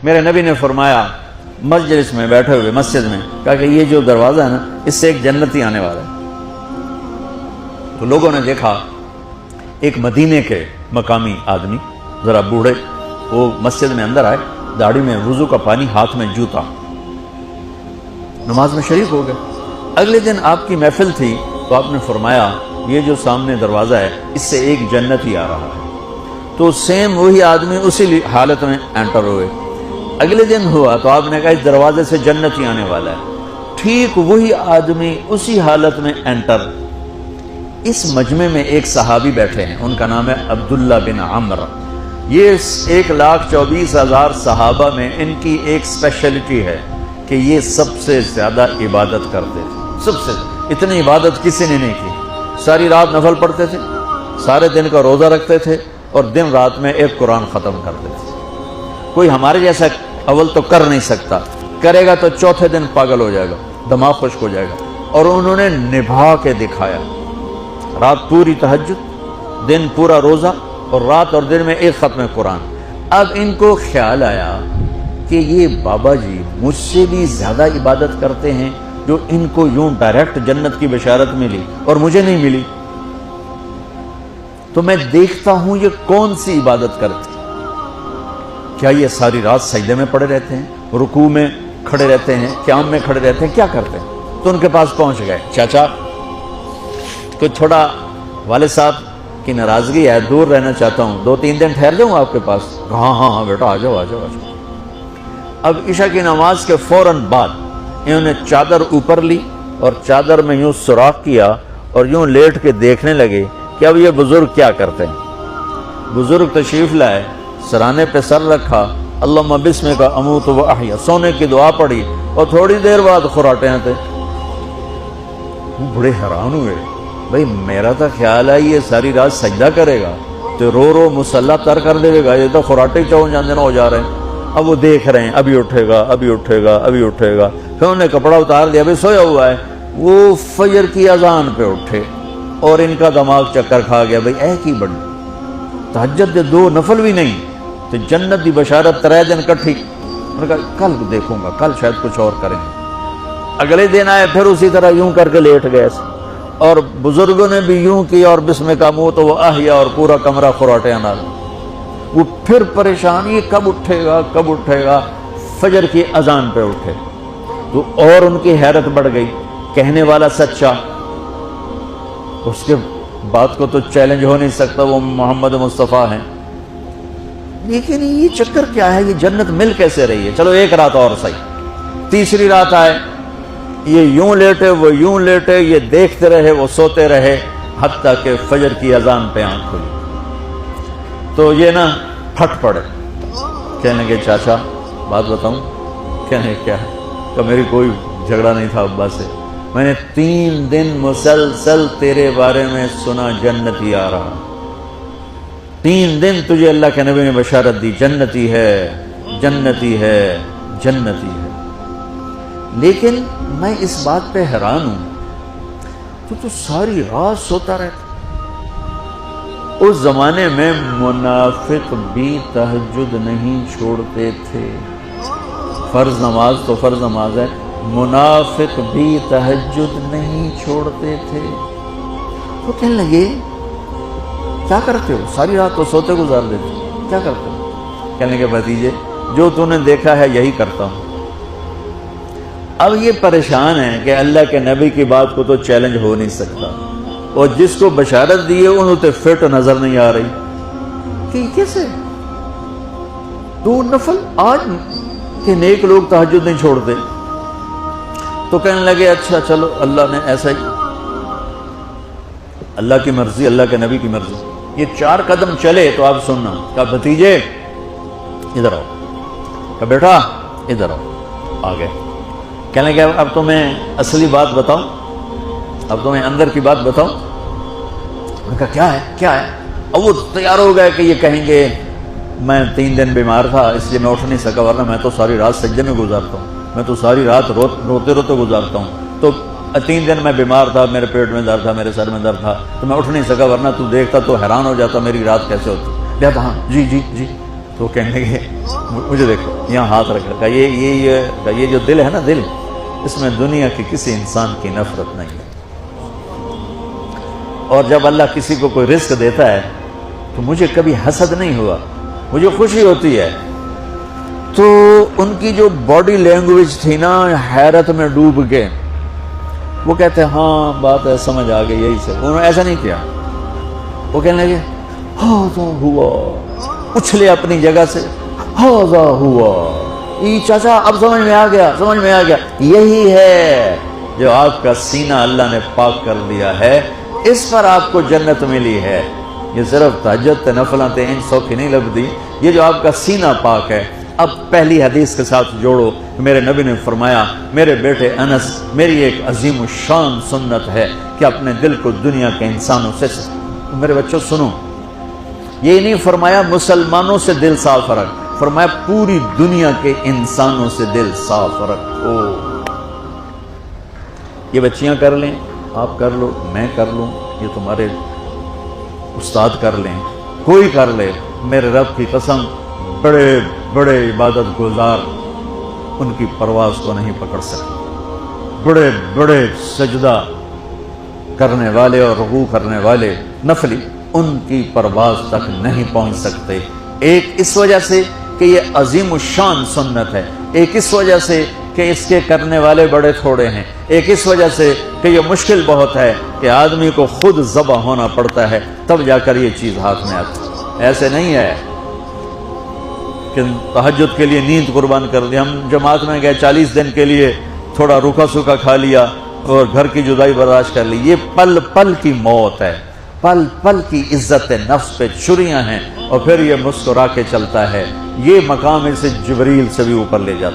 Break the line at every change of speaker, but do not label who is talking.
میرے نبی نے فرمایا مجلس میں بیٹھے ہوئے مسجد میں، کہا کہ یہ جو دروازہ ہے نا اس سے ایک جنتی آنے والا ہے۔ تو لوگوں نے دیکھا ایک مدینے کے مقامی آدمی ذرا بوڑھے، وہ مسجد میں اندر آئے، داڑھی میں وضو کا پانی، ہاتھ میں جوتا، نماز میں شریک ہو گئے۔ اگلے دن آپ کی محفل تھی تو آپ نے فرمایا یہ جو سامنے دروازہ ہے اس سے ایک جنتی آ رہا ہے۔ تو سیم وہی آدمی اسی حالت میں انٹر ہوئے۔ اگلے دن ہوا تو آپ نے کہا اس دروازے سے جنتی آنے والا ہے، ٹھیک وہی آدمی اسی حالت میں انٹر۔ اس مجمع میں ایک صحابی بیٹھے ہیں، ان کا نام ہے عبداللہ بن عمرو۔ یہ 1,24,000 صحابہ میں ان کی ایک اسپیشلٹی ہے کہ یہ سب سے زیادہ عبادت کرتے تھے، سب سے اتنی عبادت کسی نے نہیں کی۔ ساری رات نفل پڑھتے تھے، سارے دن کا روزہ رکھتے تھے، اور دن رات میں ایک قرآن ختم کرتے تھے۔ کوئی ہمارے جیسا اول تو کر نہیں سکتا، کرے گا تو چوتھے دن پاگل ہو جائے گا، دماغ خشک ہو جائے گا، اور انہوں نے نبھا کے دکھایا۔ رات پوری تہجد، دن پورا روزہ، اور رات اور دن میں ایک ختم قرآن۔ اب ان کو خیال آیا کہ یہ بابا جی مجھ سے بھی زیادہ عبادت کرتے ہیں، جو ان کو یوں ڈائریکٹ جنت کی بشارت ملی اور مجھے نہیں ملی، تو میں دیکھتا ہوں یہ کون سی عبادت کرتے ہیں۔ کیا یہ ساری رات سجدے میں پڑے رہتے ہیں، رکوع میں کھڑے رہتے ہیں، قیام میں کھڑے رہتے ہیں، کیا کرتے ہیں؟ تو ان کے پاس پہنچ گئے، چاچا کچھ تھوڑا والد صاحب کی ناراضگی ہے، دور رہنا چاہتا ہوں، 2-3 دن ٹھہر جاؤں آپ کے پاس؟ ہاں ہاں ہاں بیٹا، آ جاؤ آ جاؤ آ جاؤ۔ اب عشاء کی نماز کے فوراً بعد انہوں نے چادر اوپر لی اور چادر میں یوں سوراخ کیا اور یوں لیٹ کے دیکھنے لگے کہ اب یہ بزرگ کیا کرتے ہیں۔ بزرگ تشریف لائے، سرانے پہ سر رکھا، اللہم بسمک اموت و احیا، سونے کی دعا پڑھی، اور تھوڑی دیر بعد خراٹے آتے۔ وہ بڑے حیران ہوئے، بھئی میرا تو خیال ہے یہ ساری رات سجدہ کرے گا تو رو رو مصلی تر کر دے گا، یہ تو خراٹے چون جاندے نہ ہو جا رہے ہیں۔ اب وہ دیکھ رہے ہیں ابھی اٹھے گا ابھی اٹھے گا ابھی اٹھے گا، پھر انہوں نے کپڑا اتار دیا، ابھی سویا ہوا ہے۔ وہ فجر کی اذان پہ اٹھے اور ان کا دماغ چکر کھا گیا، بھئی اے کی بڑی تہجد دے 2 نفل بھی نہیں تو جنت دی بشارت 3 دن کٹھی۔ انہوں نے کہا کل دیکھوں گا، کل شاید کچھ اور کریں گے۔ اگلے دن آئے، پھر اسی طرح یوں کر کے لیٹ گئے، اور بزرگوں نے بھی یوں کیا، اور بسمک اموت و احیا، اور پورا کمرہ خراٹے نال۔ وہ پھر پریشان، یہ کب اٹھے گا کب اٹھے گا؟ فجر کی اذان پہ اٹھے تو اور ان کی حیرت بڑھ گئی، کہنے والا سچا، اس کے بات کو تو چیلنج ہو نہیں سکتا، وہ محمد مصطفیٰ ہیں، لیکن یہ چکر کیا ہے، یہ جنت مل کیسے رہی ہے؟ چلو ایک رات اور صحیح۔ تیسری رات آئے، یہ یوں لیٹے وہ یوں لیٹے، یہ دیکھتے رہے وہ سوتے رہے، حتیٰ کہ فجر کی اذان پہ آنکھ کھلی تو یہ نا پھٹ پڑے، کہنے لگے چاچا بات بتاؤں؟ کہنے کیا ہے؟ کہ میری کوئی جھگڑا نہیں تھا ابا سے، میں نے 3 دن مسلسل تیرے بارے میں سنا جنتی آ رہا، 3 دن تجھے اللہ کے نبی نے بشارت دی جنتی ہے جنتی ہے جنتی ہے، لیکن میں اس بات پہ حیران ہوں تو ساری رات سوتا رہتا۔ اس زمانے میں منافق بھی تہجد نہیں چھوڑتے تھے، فرض نماز تو فرض نماز ہے، منافق بھی تہجد نہیں چھوڑتے تھے۔ وہ کہنے لگے کیا کرتے ہو؟ ساری رات تو سوتے گزار دیتے، کیا کرتے ہو؟ کہنے لگے بھتیجے جو تو نے دیکھا ہے یہی کرتا ہوں۔ اب یہ پریشان ہے کہ اللہ کے نبی کی بات کو تو چیلنج ہو نہیں سکتا، اور جس کو بشارت دی ہے انہوں تے فٹ نظر نہیں آ رہی کہ کیسے 2 نفل آج کہ نیک لوگ تہجد نہیں چھوڑتے۔ تو کہنے لگے اچھا چلو اللہ نے ایسا ہی، اللہ کی مرضی، اللہ کے نبی کی مرضی۔ یہ 4 قدم چلے تو آپ سننا، کہا بھتیجے ادھر آؤ، کہا بیٹا ادھر آؤ، آ گئے۔ کہنے لگے اب تمہیں اصلی بات بتاؤں، اب تمہیں اندر کی بات بتاؤں؟ میں نے کہا کیا ہے کیا ہے؟ اب وہ تیار ہو گئے کہ یہ کہیں گے میں 3 دن بیمار تھا اس لیے میں اٹھ نہیں سکا، ورنہ میں تو ساری رات سجدے میں گزارتا ہوں، میں تو ساری رات روتے روتے گزارتا ہوں، تو 3 دن میں بیمار تھا، میرے پیٹ میں درد تھا، میرے سر میں درد تھا، تو میں اٹھ نہیں سکا، ورنہ تو دیکھتا تو حیران ہو جاتا میری رات کیسے ہوتی۔ کہتا ہاں جی جی جی۔ تو تو کہنے لگے مجھے دیکھو یہاں ہاتھ رکھ رکھا، یہ جو دل ہے نا، دل اس میں دنیا کے کسی انسان کی نفرت نہیں ہے، اور جب اللہ کسی کو کوئی رزق دیتا ہے تو مجھے کبھی حسد نہیں ہوا، مجھے خوشی ہوتی ہے۔ تو ان کی جو باڈی لینگویج تھی نا، حیرت میں ڈوب کے وہ کہتے ہیں ہاں بات ہے، سمجھ آ گئی، یہی سے۔ انہوں نے ایسا نہیں کیا، وہ کہنے لگے ہاذا ہوا، اچھلے اپنی جگہ سے، ہاذا ہوا، چاچا اب سمجھ میں آ گیا، سمجھ میں آ گیا، یہی ہے جو آپ کا سینہ اللہ نے پاک کر لیا ہے، اس پر آپ کو جنت ملی ہے۔ یہ صرف تہجد نفلاں تے ان سوکھی نہیں لبدی، یہ جو آپ کا سینہ پاک ہے۔ اب پہلی حدیث کے ساتھ جوڑو، میرے نبی نے فرمایا، میرے بیٹے انس، میری ایک عظیم الشان سنت ہے کہ اپنے دل کو دنیا کے انسانوں سے، میرے بچوں سنو، یہ نہیں فرمایا مسلمانوں سے دل صاف رکھ، فرمایا پوری دنیا کے انسانوں سے دل صاف رکھو۔ یہ بچیاں کر لیں، آپ کر لو، میں کر لوں، یہ تمہارے استاد کر لیں، کوئی کر لے، میرے رب کی قسم بڑے بڑے عبادت گزار ان کی پرواز کو نہیں پکڑ سکتے، بڑے بڑے سجدہ کرنے والے اور رکوع کرنے والے نفلی ان کی پرواز تک نہیں پہنچ سکتے۔ ایک اس وجہ سے کہ یہ عظیم الشان سنت ہے، ایک اس وجہ سے کہ اس کے کرنے والے بڑے تھوڑے ہیں، ایک اس وجہ سے کہ یہ مشکل بہت ہے کہ آدمی کو خود ذبح ہونا پڑتا ہے تب جا کر یہ چیز ہاتھ میں آتی ہے۔ ایسے نہیں ہے کہ تہجد کے لیے نیند قربان کر دی، ہم جماعت میں گئے 40 دن کے لیے تھوڑا روکھا سوکھا کھا لیا اور گھر کی جدائی برداشت کر لی، یہ پل پل کی موت ہے، پل پل کی عزت نفس پہ چھریاں ہیں، اور پھر یہ مسکرا کے چلتا ہے، یہ مقام اسے جبریل سے بھی اوپر لے جاتا ہے۔